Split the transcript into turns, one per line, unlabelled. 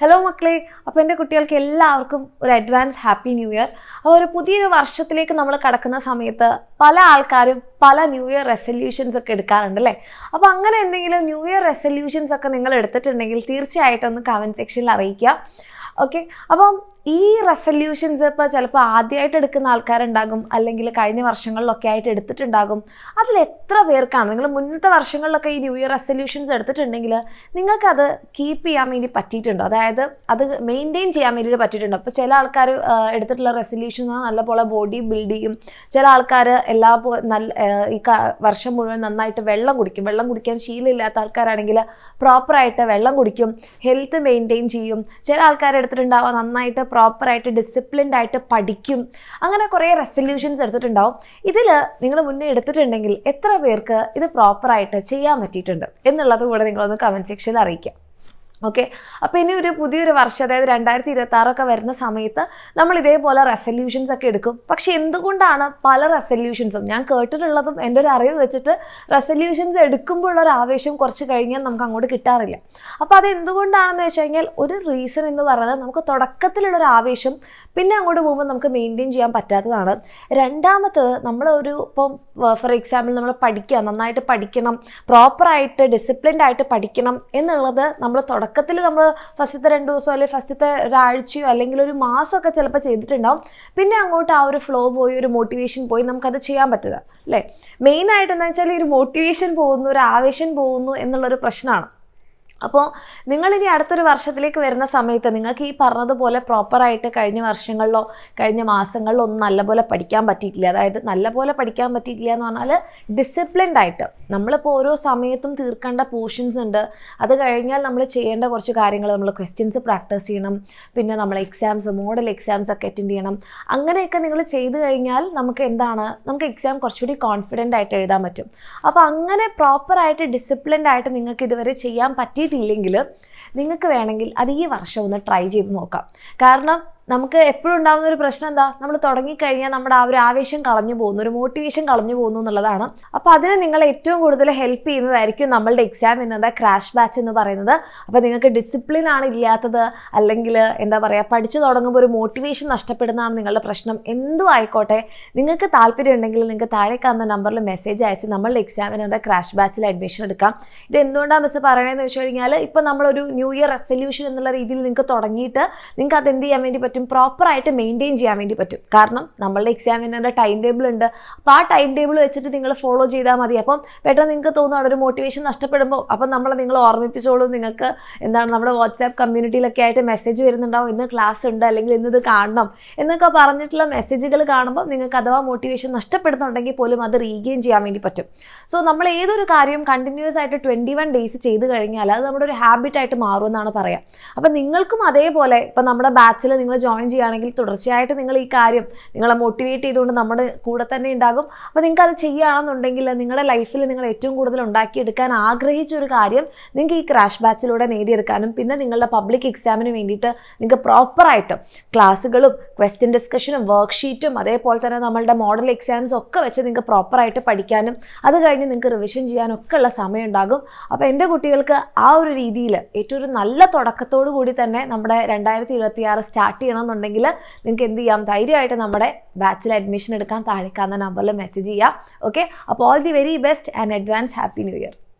Hello മക്കളെ, അപ്പോൾ എൻ്റെ കുട്ടികൾക്ക് എല്ലാവർക്കും ഒരു അഡ്വാൻസ് ഹാപ്പി ന്യൂ ഇയർ. അപ്പോൾ ഒരു പുതിയൊരു വർഷത്തിലേക്ക് നമ്മൾ കടക്കുന്ന സമയത്ത് പല ആൾക്കാരും പല ന്യൂ ഇയർ റെസൊല്യൂഷൻസ് ഒക്കെ എടുക്കാറുണ്ട് അല്ലേ? അപ്പോൾ അങ്ങനെ എന്തെങ്കിലും ന്യൂ ഇയർ റെസൊല്യൂഷൻസ് ഒക്കെ നിങ്ങൾ എടുത്തിട്ടുണ്ടെങ്കിൽ തീർച്ചയായിട്ടും ഒന്ന് കമൻറ്റ് സെക്ഷനിൽ അറിയിക്കുക. ഓക്കെ, അപ്പം ഈ റെസൊല്യൂഷൻസ് ഇപ്പോൾ ചിലപ്പോൾ ആദ്യമായിട്ട് എടുക്കുന്ന ആൾക്കാരുണ്ടാകും, അല്ലെങ്കിൽ കഴിഞ്ഞ വർഷങ്ങളിലൊക്കെ ആയിട്ട് എടുത്തിട്ടുണ്ടാകും. അതിൽ എത്ര പേർക്കാണ് നിങ്ങൾ മുന്നത്തെ വർഷങ്ങളിലൊക്കെ ഈ ന്യൂ ഇയർ റെസൊല്യൂഷൻസ് എടുത്തിട്ടുണ്ടെങ്കിൽ നിങ്ങൾക്കത് കീപ്പ് ചെയ്യാൻ വേണ്ടി പറ്റിയിട്ടുണ്ടോ? അതായത് അത് മെയിൻറ്റെയിൻ ചെയ്യാൻ വേണ്ടിയിട്ട് പറ്റിയിട്ടുണ്ടോ? അപ്പോൾ ചില ആൾക്കാർ എടുത്തിട്ടുള്ള റെസൊല്യൂഷൻ നല്ലപോലെ ബോഡി ബിൽഡ് ചെയ്യും. ചില ആൾക്കാർ ഈ വർഷം മുഴുവൻ നന്നായിട്ട് വെള്ളം കുടിക്കും. വെള്ളം കുടിക്കാൻ ശീലമില്ലാത്ത ആൾക്കാരാണെങ്കിൽ പ്രോപ്പറായിട്ട് വെള്ളം കുടിക്കും, ഹെൽത്ത് മെയിൻറ്റെയിൻ ചെയ്യും. ചില ആൾക്കാർ എടുത്തിട്ടുണ്ടാവുക നന്നായിട്ട് പ്രോപ്പറായിട്ട് ഡിസിപ്ലിൻഡ് ആയിട്ട് പഠിക്കും. അങ്ങനെ കുറേ റെസൊല്യൂഷൻസ് എടുത്തിട്ടുണ്ടാവും. ഇതിൽ നിങ്ങൾ മുന്നേ എടുത്തിട്ടുണ്ടെങ്കിൽ എത്ര പേർക്ക് ഇത് പ്രോപ്പറായിട്ട് ചെയ്യാൻ പറ്റിയിട്ടുണ്ട് എന്നുള്ളത് കൂടെ നിങ്ങളൊന്ന് കമൻറ്റ് സെക്ഷനിൽ അറിയിക്കാം. ഓക്കെ, അപ്പോൾ ഇനി ഒരു പുതിയൊരു വർഷം, അതായത് 2026 വരുന്ന സമയത്ത് നമ്മൾ ഇതേപോലെ റെസൊല്യൂഷൻസ് ഒക്കെ എടുക്കും. പക്ഷെ എന്തുകൊണ്ടാണ് പല റെസൊല്യൂഷൻസും ഞാൻ കേട്ടിട്ടുള്ളതും എൻ്റെ ഒരു അറിവ് വെച്ചിട്ട് റെസൊല്യൂഷൻസ് എടുക്കുമ്പോഴുള്ളൊരു ആവേശം കുറച്ച് കഴിഞ്ഞാൽ നമുക്ക് അങ്ങോട്ട് കിട്ടാറില്ല. അപ്പോൾ അത് എന്തുകൊണ്ടാണെന്ന് വെച്ച് കഴിഞ്ഞാൽ ഒരു റീസൺ എന്ന് പറയുന്നത് നമുക്ക് തുടക്കത്തിലുള്ളൊരു ആവേശം പിന്നെ അങ്ങോട്ട് പോകുമ്പോൾ നമുക്ക് മെയിൻറ്റെയിൻ ചെയ്യാൻ പറ്റാത്തതാണ്. രണ്ടാമത്തത് ഇപ്പം ഫോർ എക്സാമ്പിൾ നമ്മൾ പഠിക്കുക, നന്നായിട്ട് പഠിക്കണം, പ്രോപ്പറായിട്ട് ഡിസിപ്ലിൻഡ് ആയിട്ട് പഠിക്കണം എന്നുള്ളത് നമ്മൾ തുടക്കത്തിൽ നമ്മൾ ഫസ്റ്റത്തെ 2 ദിവസമോ അല്ലെങ്കിൽ ഫസ്റ്റത്തെ ഒരാഴ്ചയോ അല്ലെങ്കിൽ ഒരു മാസമൊക്കെ ചിലപ്പോൾ ചെയ്തിട്ടുണ്ടാവും. പിന്നെ അങ്ങോട്ട് ആ ഒരു ഫ്ലോ പോയി, ഒരു മോട്ടിവേഷൻ പോയി, നമുക്കത് ചെയ്യാൻ പറ്റുക അല്ലേ? മെയിനായിട്ട് എന്താ വെച്ചാൽ ഒരു മോട്ടിവേഷൻ പോകുന്നു, ഒരു ആവേശം പോകുന്നു എന്നുള്ളൊരു പ്രശ്നമാണ്. അപ്പോൾ നിങ്ങളിനി അടുത്തൊരു വർഷത്തിലേക്ക് വരുന്ന സമയത്ത് നിങ്ങൾക്ക് ഈ പറഞ്ഞതുപോലെ പ്രോപ്പറായിട്ട് കഴിഞ്ഞ വർഷങ്ങളിലോ കഴിഞ്ഞ മാസങ്ങളിലോ ഒന്നും നല്ലപോലെ പഠിക്കാൻ പറ്റിയിട്ടില്ല. അതായത് നല്ലപോലെ പഠിക്കാൻ പറ്റിയിട്ടില്ല എന്ന് പറഞ്ഞാൽ ഡിസിപ്ലിൻഡ് ആയിട്ട് നമ്മളിപ്പോൾ ഓരോ സമയത്തും തീർക്കേണ്ട പോർഷൻസ് ഉണ്ട്. അത് കഴിഞ്ഞാൽ നമ്മൾ ചെയ്യേണ്ട കുറച്ച് കാര്യങ്ങൾ, നമ്മൾ ക്വസ്റ്റ്യൻസ് പ്രാക്ടീസ് ചെയ്യണം, പിന്നെ നമ്മൾ എക്സാംസ്, മോഡൽ എക്സാംസ് ഒക്കെ അറ്റൻഡ് ചെയ്യണം. അങ്ങനെയൊക്കെ നിങ്ങൾ ചെയ്ത് കഴിഞ്ഞാൽ നമുക്ക് എക്സാം കുറച്ചുകൂടി കോൺഫിഡൻ്റ് ആയിട്ട് എഴുതാൻ പറ്റും. അപ്പോൾ അങ്ങനെ പ്രോപ്പറായിട്ട് ഡിസിപ്ലിൻഡ് ആയിട്ട് നിങ്ങൾക്ക് ഇതുവരെ ചെയ്യാൻ പറ്റിയിട്ടില്ലെങ്കിൽ നിങ്ങൾക്ക് വേണമെങ്കിൽ അത് ഈ വർഷം ഒന്ന് ട്രൈ ചെയ്ത് നോക്കാം. കാരണം നമുക്ക് എപ്പോഴും ഉണ്ടാകുന്ന ഒരു പ്രശ്നം എന്താ, നമ്മൾ തുടങ്ങിക്കഴിഞ്ഞാൽ നമ്മുടെ ആ ഒരു ആവേശം കളഞ്ഞു പോകുന്നു, ഒരു മോട്ടിവേഷൻ കളഞ്ഞു പോകുന്നു എന്നുള്ളതാണ്. അപ്പോൾ അതിന് നിങ്ങളെ ഏറ്റവും കൂടുതൽ ഹെൽപ്പ് ചെയ്യുന്നതായിരിക്കും നമ്മളുടെ എക്സാമിനറുടെ ക്രാഷ് ബാച്ച് എന്ന് പറയുന്നത്. അപ്പോൾ നിങ്ങൾക്ക് ഡിസിപ്ലിൻ ആണ് ഇല്ലാത്തത്, അല്ലെങ്കിൽ എന്താ പറയുക, പഠിച്ചു തുടങ്ങുമ്പോൾ ഒരു മോട്ടിവേഷൻ നഷ്ടപ്പെടുന്നതാണ് നിങ്ങളുടെ പ്രശ്നം, എന്തും ആയിക്കോട്ടെ, നിങ്ങൾക്ക് താല്പര്യം ഉണ്ടെങ്കിൽ നിങ്ങൾക്ക് താഴെ കാണുന്ന നമ്പറിൽ മെസ്സേജ് അയച്ച് നമ്മളുടെ എക്സാമിനറുടെ ക്രാഷ് ബാച്ചിൽ അഡ്മിഷൻ എടുക്കാം. ഇത് എന്തുകൊണ്ടാണ് മിസ് പറയണതെന്ന് വെച്ച് കഴിഞ്ഞാൽ, ഇപ്പോൾ നമ്മളൊരു ന്യൂ ഇയർ റെസൊല്യൂഷൻ എന്നുള്ള രീതിയിൽ നിങ്ങൾക്ക് തുടങ്ങിയിട്ട് നിങ്ങൾക്ക് അത് എന്ത് ചെയ്യാൻ വേണ്ടി പറ്റും, പ്രോപ്പറായിട്ട് മെയിൻറ്റെയിൻ ചെയ്യാൻ വേണ്ടി പറ്റും. കാരണം നമ്മളുടെ എക്സാമിനറുടെ ടൈം ടേബിൾ ഉണ്ട്. അപ്പോൾ ആ ടൈം ടേബിൾ വെച്ചിട്ട് നിങ്ങൾ ഫോളോ ചെയ്താൽ മതി. അപ്പം പെട്ടെന്ന് നിങ്ങൾക്ക് തോന്നുന്നു അവിടെ ഒരു മോട്ടിവേഷൻ നഷ്ടപ്പെടുമ്പോൾ അപ്പം നിങ്ങൾ ഓർമ്മിപ്പിച്ചോളൂ. നിങ്ങൾക്ക് നമ്മുടെ വാട്സാപ്പ് കമ്മ്യൂണിറ്റിയിലൊക്കെ ആയിട്ട് മെസ്സേജ് വരുന്നുണ്ടാവും, ഇന്ന് ക്ലാസ് ഉണ്ട്, അല്ലെങ്കിൽ ഇന്നത് കാണണം എന്നൊക്കെ പറഞ്ഞിട്ടുള്ള മെസ്സേജുകൾ കാണുമ്പോൾ നിങ്ങൾക്ക് അഥവാ മോട്ടിവേഷൻ നഷ്ടപ്പെടുന്നുണ്ടെങ്കിൽ പോലും അത് റീഗെയിൻ ചെയ്യാൻ വേണ്ടി പറ്റും. സോ നമ്മൾ ഏതൊരു കാര്യം കണ്ടിന്യൂസ് ആയിട്ട് 21 ഡേയ്സ് ചെയ്ത് കഴിഞ്ഞാൽ അത് നമ്മുടെ ഒരു ഹാബിറ്റായിട്ട് മാറുമെന്നാണ് പറയാം. അപ്പം നിങ്ങൾക്കും അതേപോലെ ഇപ്പം നമ്മുടെ ബാച്ചിൽ നിങ്ങൾ ജോയിൻ ചെയ്യുകയാണെങ്കിൽ തുടർച്ചയായിട്ട് നിങ്ങൾ ഈ കാര്യം നിങ്ങളെ മോട്ടിവേറ്റ് ചെയ്തുകൊണ്ട് നമ്മുടെ കൂടെ തന്നെ ഉണ്ടാകും. അപ്പോൾ നിങ്ങൾക്ക് അത് ചെയ്യുകയാണെന്നുണ്ടെങ്കിൽ നിങ്ങളുടെ ലൈഫിൽ നിങ്ങൾ ഏറ്റവും കൂടുതൽ ഉണ്ടാക്കിയെടുക്കാൻ ആഗ്രഹിച്ച ഒരു കാര്യം നിങ്ങൾക്ക് ഈ ക്രാഷ് ബാച്ചിലൂടെ നേടിയെടുക്കാനും, പിന്നെ നിങ്ങളുടെ പബ്ലിക് എക്സാമിന് വേണ്ടിയിട്ട് നിങ്ങൾക്ക് പ്രോപ്പറായിട്ട് ക്ലാസ്സുകളും ക്വസ്റ്റ്യൻ ഡിസ്കഷനും വർക്ക്ഷീറ്റും അതേപോലെ തന്നെ നമ്മളുടെ മോഡൽ എക്സാംസും ഒക്കെ വെച്ച് നിങ്ങൾക്ക് പ്രോപ്പറായിട്ട് പഠിക്കാനും അത് കഴിഞ്ഞ് നിങ്ങൾക്ക് റിവിഷൻ ചെയ്യാനും ഒക്കെ ഉള്ള സമയം ഉണ്ടാകും. അപ്പോൾ എൻ്റെ കുട്ടികൾക്ക് ആ ഒരു രീതിയിൽ ഏറ്റവും ഒരു നല്ല തുടക്കത്തോടു കൂടി തന്നെ നമ്മുടെ 2026 സ്റ്റാർട്ട് ചെയ്യണമെന്നുണ്ടെങ്കിൽ നിങ്ങൾക്ക് എന്ത് ചെയ്യാം, ധൈര്യമായിട്ട് നമ്മുടെ ബാച്ചിൽ അഡ്മിഷൻ എടുക്കാൻ താഴെ കാണുന്ന നമ്പറിൽ മെസ്സേജ് ചെയ്യാം. ഓക്കെ, അപ്പോൾ all the very best and advance happy new year.